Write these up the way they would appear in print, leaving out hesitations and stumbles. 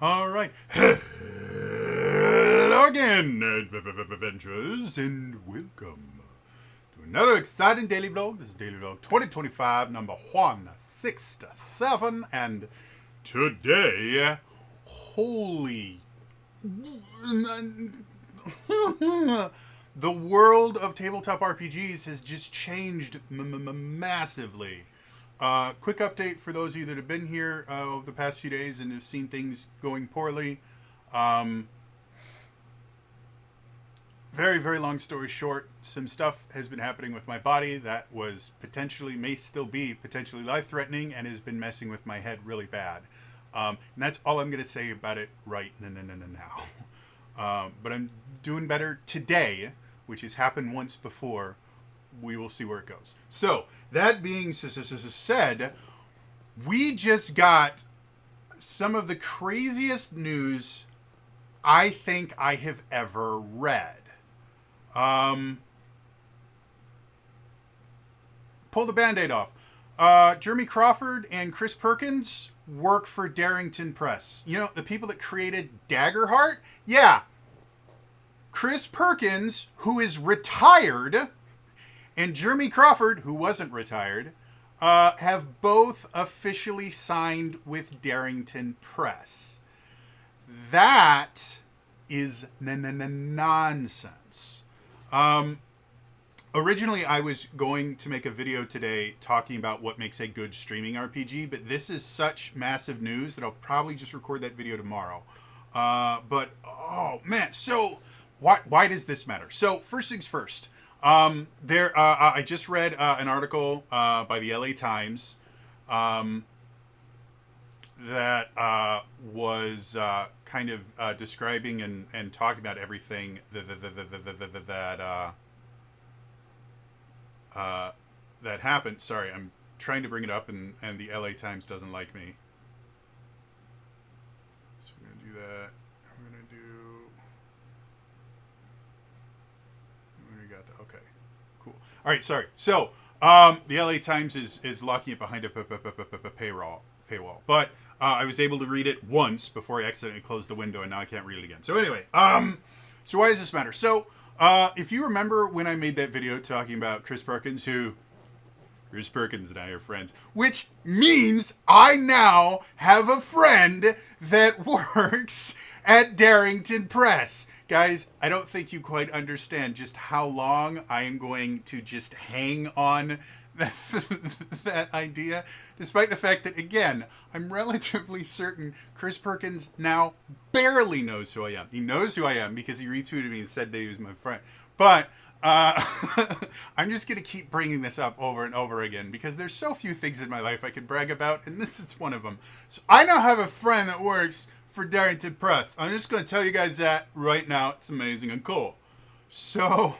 All right. Hello again, adventurers, and welcome to another exciting daily vlog. This is Daily Vlog 2025, number 167, and today, holy... the world of tabletop RPGs has just changed massively. Quick update for those of you that have been here over the past few days and have seen things going poorly. Very, very long story short, some stuff has been happening with my body that was potentially, may still be potentially life-threatening and has been messing with my head really bad. And that's all I'm going to say about it right now. But I'm doing better today, which has happened once before. We will see where it goes. So, that being said, we just got some of the craziest news I think I have ever read. Pull the Band-Aid off. Jeremy Crawford and Chris Perkins work for Darrington Press. You know, the people that created DAGGERHEART? Yeah. Chris Perkins, who is retired, and Jeremy Crawford, who wasn't retired, have both officially signed with Darrington Press. That is nonsense. Originally, I was going to make a video today talking about what makes a good streaming RPG, but this is such massive news that I'll probably just record that video tomorrow. But, oh, man, so why does this matter? So, first things first. I just read an article by the LA Times that was kind of describing and talking about everything that happened. Sorry, I'm trying to bring it up, and the LA Times doesn't like me. So we're gonna do that. We're gonna do. Okay, cool. All right, sorry. So, the LA Times is locking it behind a paywall. But I was able to read it once before I accidentally closed the window, and now I can't read it again. So anyway, so why does this matter? So, if you remember when I made that video talking about Chris Perkins and I are friends, which means I now have a friend that works at Darrington Press. Guys, I don't think you quite understand just how long I am going to just hang on that idea, despite the fact that, again, I'm relatively certain Chris Perkins now barely knows who I am. He knows who I am because he retweeted me and said that he was my friend. But I'm just going to keep bringing this up over and over again because there's so few things in my life I could brag about, and this is one of them. So I now have a friend that works for Darrington Press. I'm just going to tell you guys that right now. It's amazing and cool. So,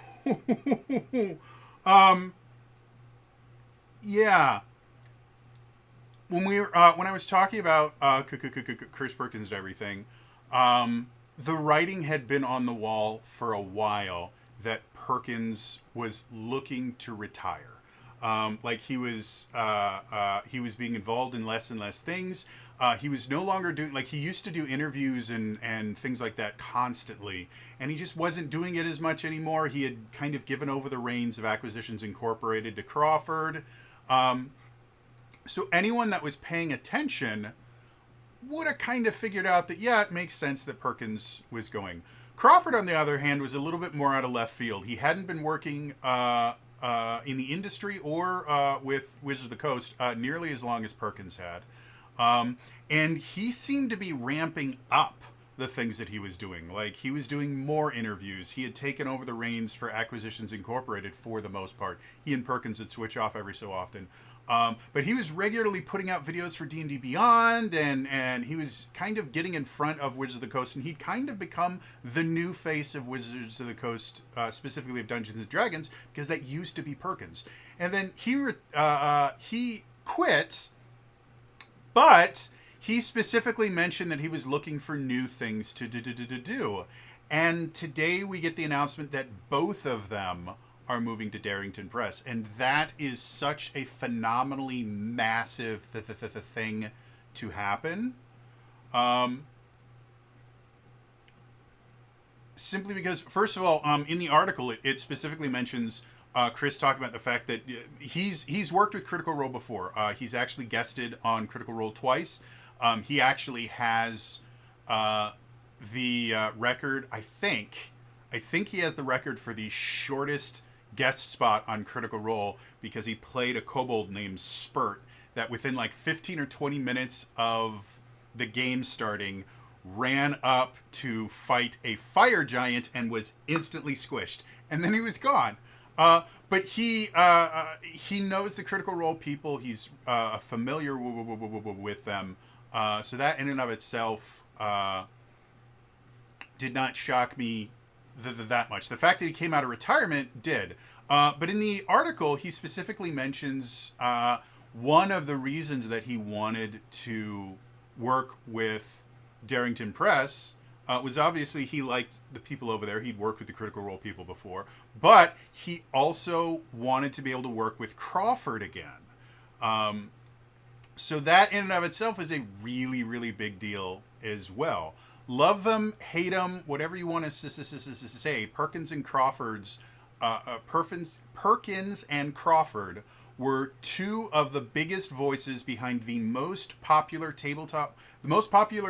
yeah. When I was talking about Chris Perkins and everything, the writing had been on the wall for a while that Perkins was looking to retire. Like he was being involved in less and less things. He was no longer doing, like he used to do interviews and things like that constantly, and he just wasn't doing it as much anymore. He had kind of given over the reins of Acquisitions Incorporated to Crawford. So anyone that was paying attention would have kind of figured out that, yeah, it makes sense that Perkins was going. Crawford, on the other hand, was a little bit more out of left field. He hadn't been working in the industry or with Wizards of the Coast nearly as long as Perkins had. And he seemed to be ramping up the things that he was doing. Like, he was doing more interviews. He had taken over the reins for Acquisitions Incorporated for the most part. He and Perkins would switch off every so often. But he was regularly putting out videos for D&D Beyond, and he was kind of getting in front of Wizards of the Coast, and he'd kind of become the new face of Wizards of the Coast, specifically of Dungeons & Dragons, because that used to be Perkins. And then he quit, but he specifically mentioned that he was looking for new things to do. And today we get the announcement that both of them are moving to Darrington Press. And that is such a phenomenally massive thing to happen. simply because, first of all, in the article, it specifically mentions Chris talking about the fact that he's worked with Critical Role before. He's actually guested on Critical Role twice. He actually has the record. I think he has the record for the shortest guest spot on Critical Role because he played a kobold named Spurt that within like 15 or 20 minutes of the game starting ran up to fight a fire giant and was instantly squished, and then he was gone. But he knows the Critical Role people. He's familiar with them. So that in and of itself did not shock me that much. The fact that he came out of retirement did. But in the article, he specifically mentions one of the reasons that he wanted to work with Darrington Press was obviously he liked the people over there. He'd worked with the Critical Role people before. But he also wanted to be able to work with Crawford again. So that in and of itself is a really, really big deal as well. Love them, hate them, whatever you want to say. Perkins and Crawford were two of the biggest voices behind the most popular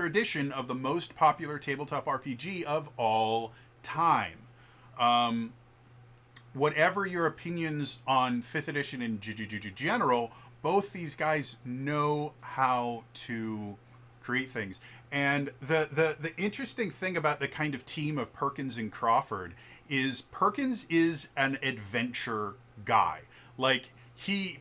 edition of the most popular tabletop RPG of all time. Whatever your opinions on 5th edition in general, both these guys know how to create things. And the interesting thing about the kind of team of Perkins and Crawford is Perkins is an adventure guy. Like, he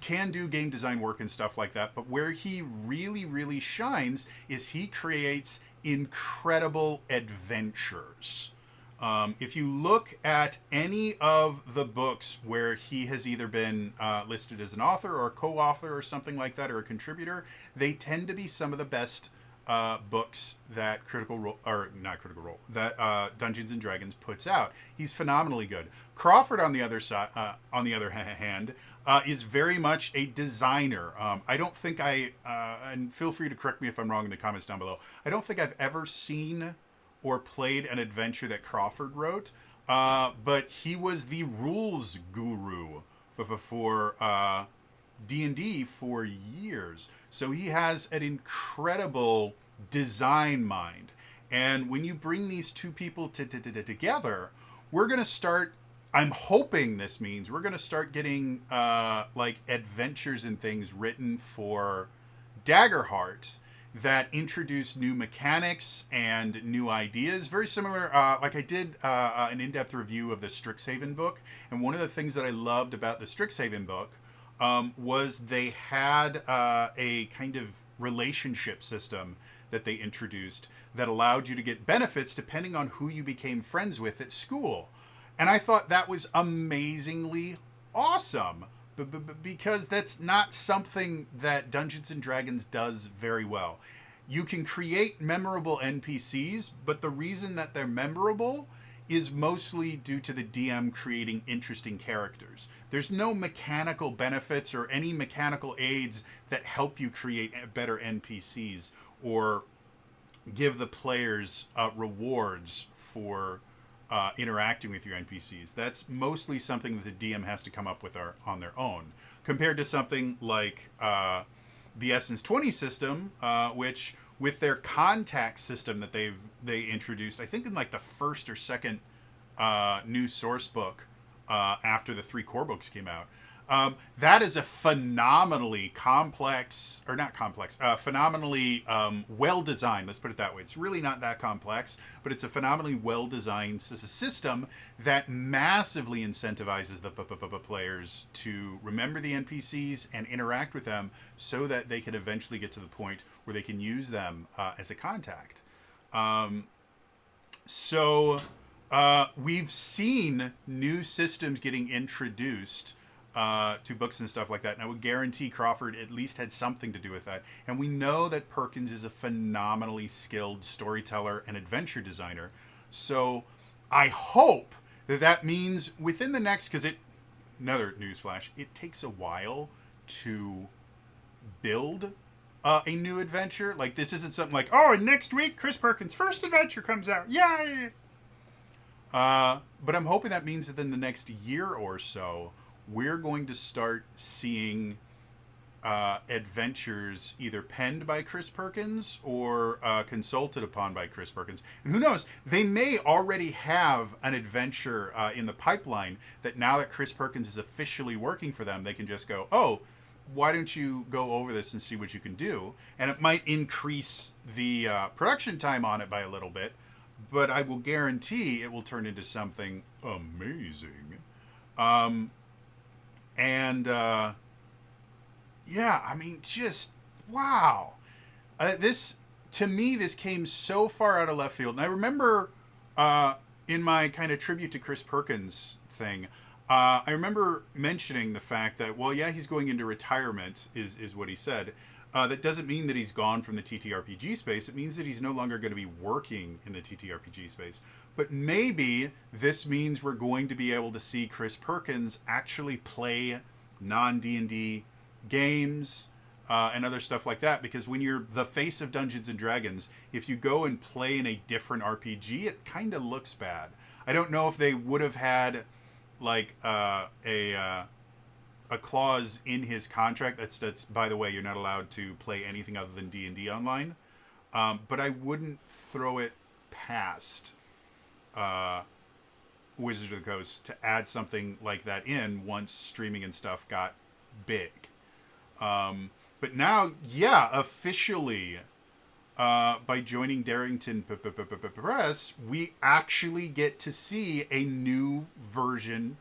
can do game design work and stuff like that, but where he really, really shines is he creates incredible adventures. If you look at any of the books where he has either been listed as an author or a co-author or something like that, or a contributor, they tend to be some of the best books that Dungeons and Dragons puts out. He's phenomenally good. Crawford, on the other side, on the other hand, is very much a designer. I don't think and feel free to correct me if I'm wrong in the comments down below. I don't think I've ever seen or played an adventure that Crawford wrote, but he was the rules guru for D&D for years. So he has an incredible design mind. And when you bring these two people together, we're going to start, I'm hoping this means we're going to start getting like adventures and things written for DAGGERHEART that introduce new mechanics and new ideas. Very similar, like I did an in-depth review of the Strixhaven book, and one of the things that I loved about the Strixhaven book was they had a kind of relationship system that they introduced that allowed you to get benefits depending on who you became friends with at school. And I thought that was amazingly awesome. Because that's not something that Dungeons and Dragons does very well. You can create memorable NPCs, but the reason that they're memorable is mostly due to the DM creating interesting characters. There's no mechanical benefits or any mechanical aids that help you create better NPCs or give the players rewards for interacting with your NPCs. That's mostly something that the DM has to come up with on their own, compared to something like the Essence 20 system, which with their contact system that they introduced, I think in like the first or second new source book after the 3 core books came out. That is a phenomenally phenomenally well-designed, let's put it that way. It's really not that complex, but it's a phenomenally well-designed system that massively incentivizes the players to remember the NPCs and interact with them so that they can eventually get to the point where they can use them as a contact. We've seen new systems getting introduced to books and stuff like that. And I would guarantee Crawford at least had something to do with that. And we know that Perkins is a phenomenally skilled storyteller and adventure designer. So I hope that means within the next, because another newsflash, it takes a while to build a new adventure. Like, this isn't something like, oh, and next week Chris Perkins' first adventure comes out. Yay! But I'm hoping that means that in the next year or so, we're going to start seeing adventures either penned by Chris Perkins or consulted upon by Chris Perkins. And who knows, they may already have an adventure in the pipeline that now that Chris Perkins is officially working for them, they can just go, oh, why don't you go over this and see what you can do? And it might increase the production time on it by a little bit, but I will guarantee it will turn into something amazing. Yeah, I mean, just wow. This, to me, this came so far out of left field. And I remember in my kind of tribute to Chris Perkins thing, I remember mentioning the fact that, well, yeah, he's going into retirement, is what he said. That doesn't mean that he's gone from the TTRPG space. It means that he's no longer going to be working in the TTRPG space. But maybe this means we're going to be able to see Chris Perkins actually play non-D&D games and other stuff like that, because when you're the face of Dungeons and Dragons, if you go and play in a different RPG, it kind of looks bad. I don't know if they would have had like a clause in his contract that's by the way, you're not allowed to play anything other than D&D online, but I wouldn't throw it past Wizards of the Coast to add something like that in once streaming and stuff got big. But now, yeah, officially, by joining Darrington Press, we actually get to see a new version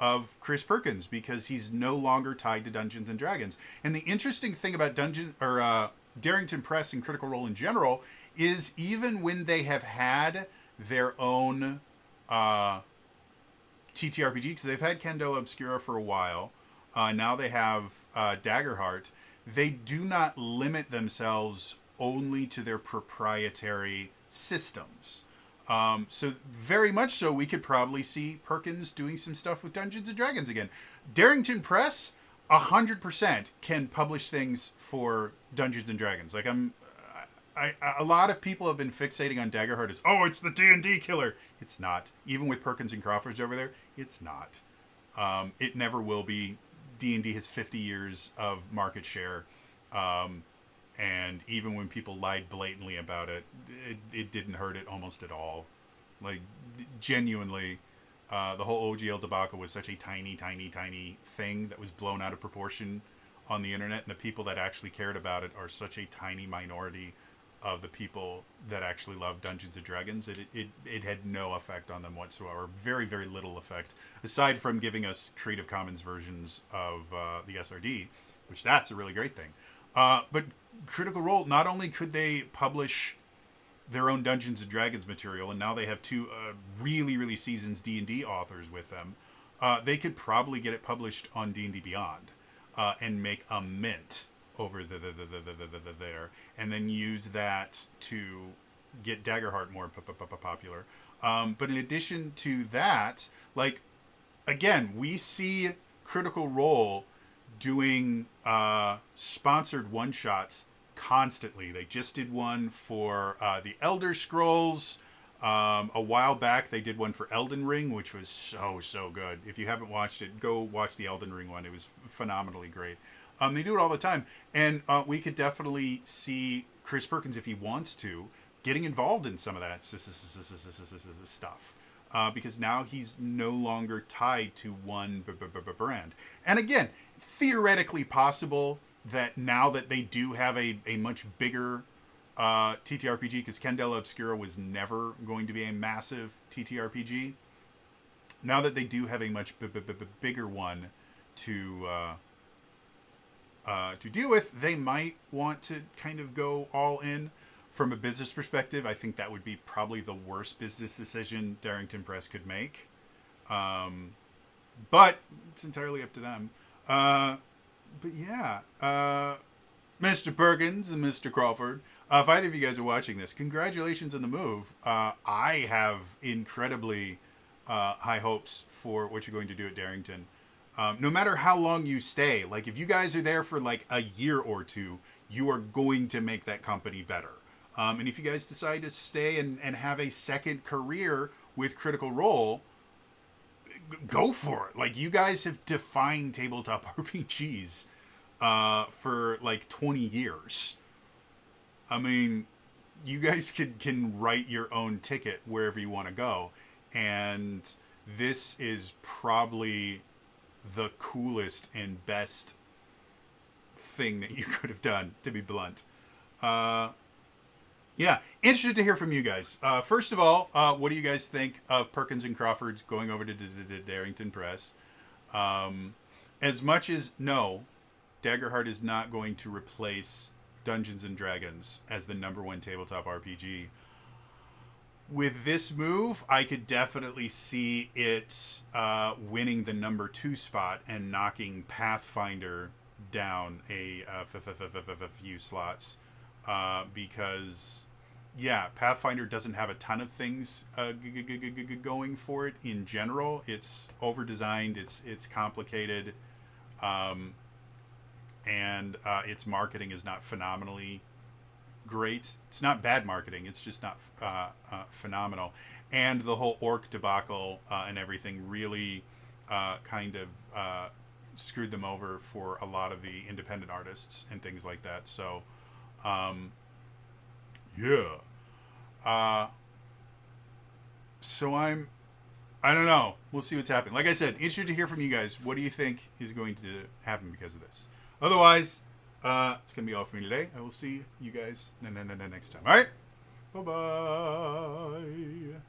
of Chris Perkins because he's no longer tied to Dungeons and Dragons. And the interesting thing about Darrington Press and Critical Role in general is even when they have had their own TTRPG, because they've had Candela Obscura for a while. Now they have DAGGERHEART. They do not limit themselves only to their proprietary systems. So very much so, we could probably see Perkins doing some stuff with Dungeons and Dragons again. Darrington Press, 100% can publish things for Dungeons and Dragons. Like a lot of people have been fixating on DAGGERHEART as, oh, it's the D&D killer. It's not. Even with Perkins and Crawford's over there, it's not. It never will be. D&D has 50 years of market share. And even when people lied blatantly about it, it didn't hurt it almost at all. Like, genuinely, the whole OGL debacle was such a tiny, tiny, tiny thing that was blown out of proportion on the internet. And the people that actually cared about it are such a tiny minority of the people that actually love Dungeons and Dragons. It had no effect on them whatsoever. Very, very little effect, aside from giving us Creative Commons versions of the SRD, which that's a really great thing. But Critical Role, not only could they publish their own Dungeons and Dragons material, and now they have two really, really seasoned D&D authors with them, they could probably get it published on D&D Beyond and make a mint over there, and then use that to get DAGGERHEART more popular. But in addition to that, like, again, we see Critical Role doing sponsored one-shots constantly. They just did one for the Elder Scrolls. A while back, they did one for Elden Ring, which was so good. If you haven't watched it, go watch the Elden Ring one. It was phenomenally great. They do it all the time. And we could definitely see Chris Perkins, if he wants to, getting involved in some of that stuff. Because now he's no longer tied to one brand. And again, theoretically possible that now that they do have a much bigger TTRPG, because Candela Obscura was never going to be a massive TTRPG. Now that they do have a much bigger one to deal with, they might want to kind of go all in. From a business perspective, I think that would be probably the worst business decision Darrington Press could make. But it's entirely up to them. But yeah, Mr. Perkins and Mr. Crawford, if either of you guys are watching this, congratulations on the move. I have incredibly high hopes for what you're going to do at Darrington. No matter how long you stay, like if you guys are there for like a year or two, you are going to make that company better. And if you guys decide to stay and have a second career with Critical Role, go for it. Like, you guys have defined tabletop RPGs for like 20 years. I mean, you guys can write your own ticket wherever you want to go. And this is probably the coolest and best thing that you could have done, to be blunt. Yeah, interested to hear from you guys. First of all, what do you guys think of Perkins and Crawford's going over to Darrington Press? As much as no, Daggerheart is not going to replace Dungeons and Dragons as the #1 tabletop RPG. With this move, I could definitely see it winning the #2 spot and knocking Pathfinder down a few slots. Because, yeah, Pathfinder doesn't have a ton of things going for it in general. It's over-designed, it's complicated, and its marketing is not phenomenally great. It's not bad marketing, it's just not phenomenal. And the whole orc debacle and everything really kind of screwed them over for a lot of the independent artists and things like that. So, yeah. So I don't know. We'll see what's happening. Like I said, interested to hear from you guys. What do you think is going to happen because of this? Otherwise, it's going to be all from me today. I will see you guys next time. All right? Bye-bye.